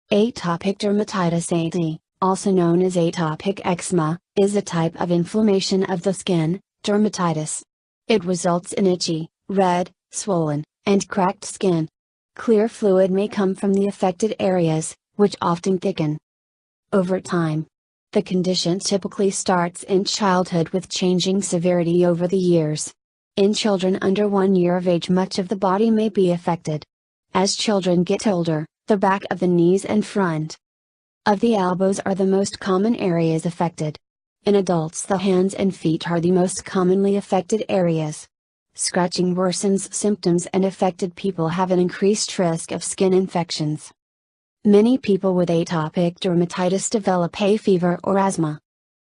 Atopic dermatitis AD, also known as atopic eczema, is a type of inflammation of the skin, dermatitis. It results in itchy, red, swollen, and cracked skin. Clear fluid may come from the affected areas, which often thicken over time. The condition typically starts in childhood with changing severity over the years. In children under 1 year of age, much of the body may be affected. As children get older, the back of the knees and front of the elbows are the most common areas affected. In adults, the hands and feet are the most commonly affected areas. Scratching worsens symptoms, and affected people have an increased risk of skin infections. Many people with atopic dermatitis develop hay fever or asthma.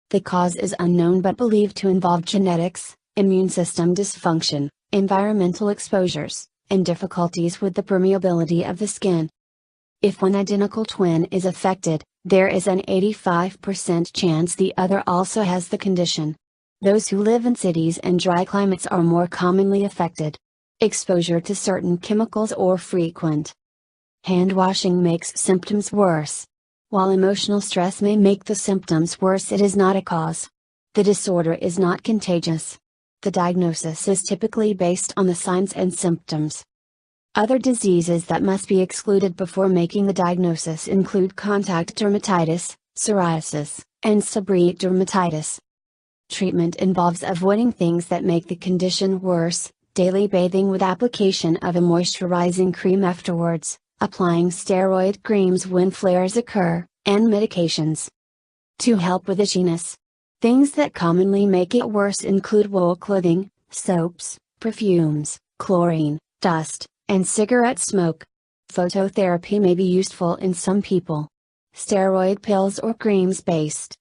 The cause is unknown but believed to involve genetics, immune system dysfunction, environmental exposures, and difficulties with the permeability of the skin. If one identical twin is affected, there is an 85% chance the other also has the condition. Those who live in cities and dry climates are more commonly affected. Exposure to certain chemicals or frequent hand washing makes symptoms worse. While emotional stress may make the symptoms worse, it is not a cause. The disorder is not contagious. The diagnosis is typically based on the signs and symptoms. Other diseases that must be excluded before making the diagnosis include contact dermatitis, psoriasis, and seborrheic dermatitis. Treatment involves avoiding things that make the condition worse, daily bathing with application of a moisturizing cream afterwards, applying steroid creams when flares occur, and medications to help with itchiness. Things that commonly make it worse include wool clothing, soaps, perfumes, chlorine, dust, and cigarette smoke. Phototherapy may be useful in some people. Steroid pills or creams based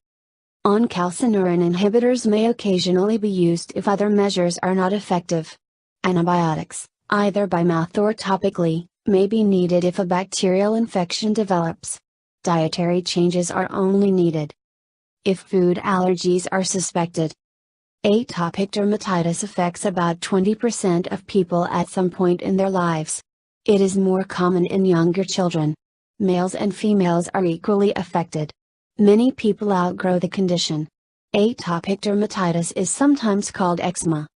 on calcineurin inhibitors may occasionally be used if other measures are not effective. Antibiotics, either by mouth or topically, may be needed if a bacterial infection develops. Dietary changes are only needed if food allergies are suspected. Atopic dermatitis affects about 20% of people at some point in their lives. It is more common in younger children. Males and females are equally affected. Many people outgrow the condition. Atopic dermatitis is sometimes called eczema,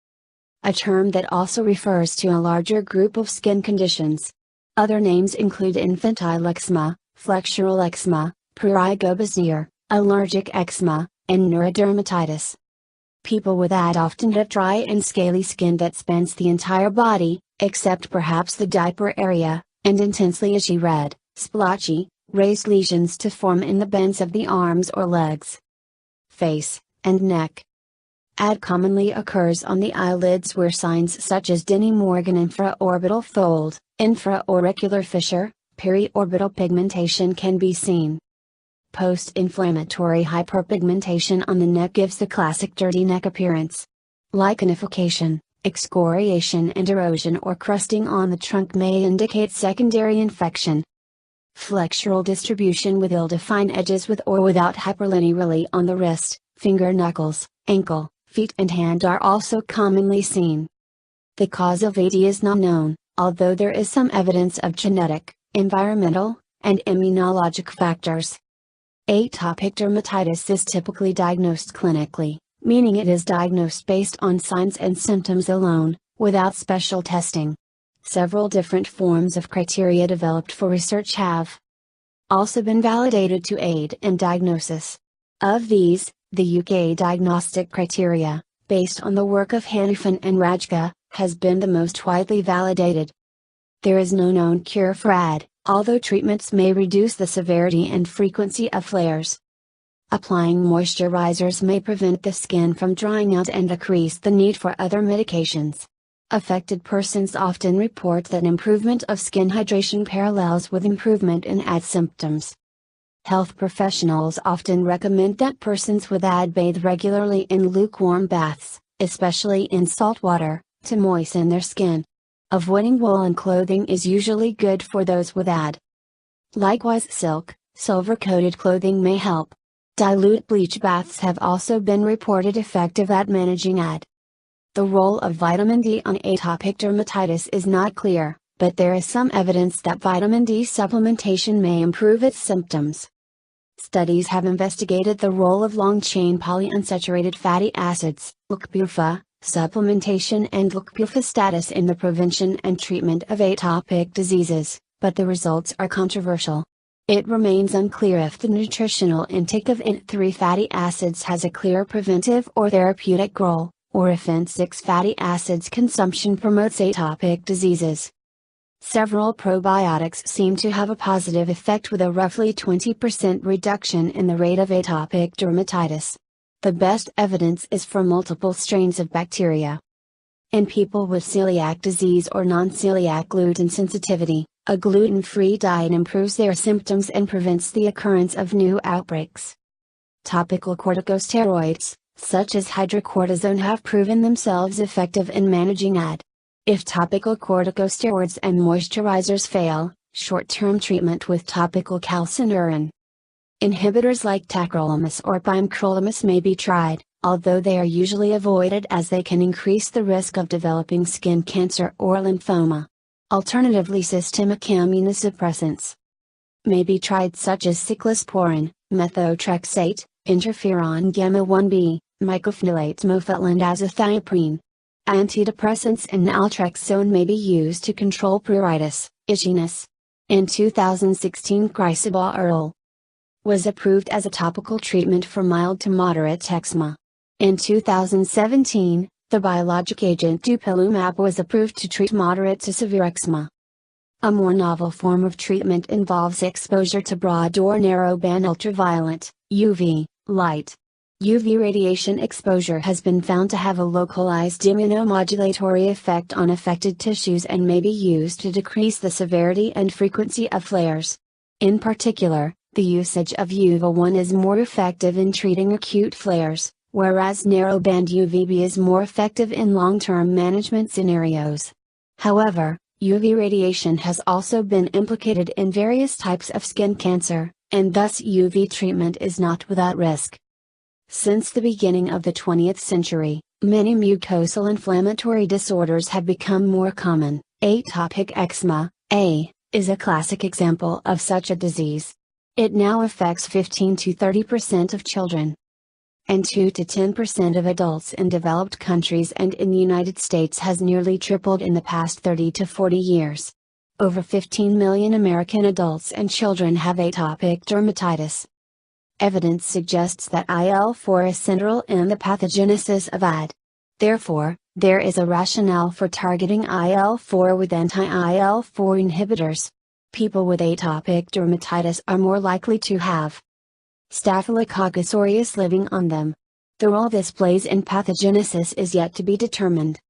a term that also refers to a larger group of skin conditions. Other names include infantile eczema, flexural eczema, prurigo Bazir, allergic eczema, and neurodermatitis. People with AD often have dry and scaly skin that spans the entire body, except perhaps the diaper area, and intensely itchy red, splotchy, raised lesions to form in the bends of the arms or legs, face, and neck. AD commonly occurs on the eyelids where signs such as Denny Morgan infraorbital fold, infraauricular fissure, periorbital pigmentation can be seen. Post-inflammatory hyperpigmentation on the neck gives the classic dirty neck appearance. Lichenification, excoriation, and erosion or crusting on the trunk may indicate secondary infection. Flexural distribution with ill-defined edges with or without hyperlinearly on the wrist, finger knuckles, ankle, feet and hand are also commonly seen. The cause of AD is not known, although there is some evidence of genetic, environmental, and immunologic factors. Atopic dermatitis is typically diagnosed clinically, meaning it is diagnosed based on signs and symptoms alone, without special testing. Several different forms of criteria developed for research have also been validated to aid in diagnosis. Of these, the UK diagnostic criteria, based on the work of Hanifin and Rajka, has been the most widely validated. There is no known cure for AD, although treatments may reduce the severity and frequency of flares. Applying moisturizers may prevent the skin from drying out and decrease the need for other medications. Affected persons often report that improvement of skin hydration parallels with improvement in AD symptoms. Health professionals often recommend that persons with AD bathe regularly in lukewarm baths, especially in salt water, to moisten their skin. Avoiding woolen clothing is usually good for those with AD. Likewise, silk, silver-coated clothing may help. Dilute bleach baths have also been reported effective at managing AD. The role of vitamin D on atopic dermatitis is not clear, but there is some evidence that vitamin D supplementation may improve its symptoms. Studies have investigated the role of long-chain polyunsaturated fatty acids, LCPUFA, supplementation and LCPUFA status in the prevention and treatment of atopic diseases, but the results are controversial. It remains unclear if the nutritional intake of INT3 fatty acids has a clear preventive or therapeutic role, or if INT6 fatty acids consumption promotes atopic diseases. Several probiotics seem to have a positive effect with a roughly 20% reduction in the rate of atopic dermatitis. The best evidence is for multiple strains of bacteria. In people with celiac disease or non-celiac gluten sensitivity, a gluten-free diet improves their symptoms and prevents the occurrence of new outbreaks. Topical corticosteroids, such as hydrocortisone, have proven themselves effective in managing AD. If topical corticosteroids and moisturizers fail, short-term treatment with topical calcineurin inhibitors like tacrolimus or pimecrolimus may be tried, although they are usually avoided as they can increase the risk of developing skin cancer or lymphoma. Alternatively, systemic immunosuppressants may be tried, such as cyclosporin, methotrexate, interferon gamma-1b, mycophenolate mofetil and azathioprine. Antidepressants and naltrexone may be used to control pruritus, itchiness. In 2016, crisaborole was approved as a topical treatment for mild to moderate eczema. In 2017, the biologic agent dupilumab was approved to treat moderate to severe eczema. A more novel form of treatment involves exposure to broad or narrowband ultraviolet, UV, light. UV radiation exposure has been found to have a localized immunomodulatory effect on affected tissues and may be used to decrease the severity and frequency of flares. In particular, the usage of UV1 is more effective in treating acute flares, whereas narrowband UVB is more effective in long-term management scenarios. However, UV radiation has also been implicated in various types of skin cancer, and thus UV treatment is not without risk. Since the beginning of the 20th century, many mucosal inflammatory disorders have become more common. Atopic eczema, A, is a classic example of such a disease. It now affects 15 to 30% of children, and 2 to 10% of adults in developed countries, and in the United States has nearly tripled in the past 30 to 40 years. Over 15 million American adults and children have atopic dermatitis. Evidence suggests that IL-4 is central in the pathogenesis of AD. Therefore, there is a rationale for targeting IL-4 with anti-IL-4 inhibitors. People with atopic dermatitis are more likely to have Staphylococcus aureus living on them. The role this plays in pathogenesis is yet to be determined.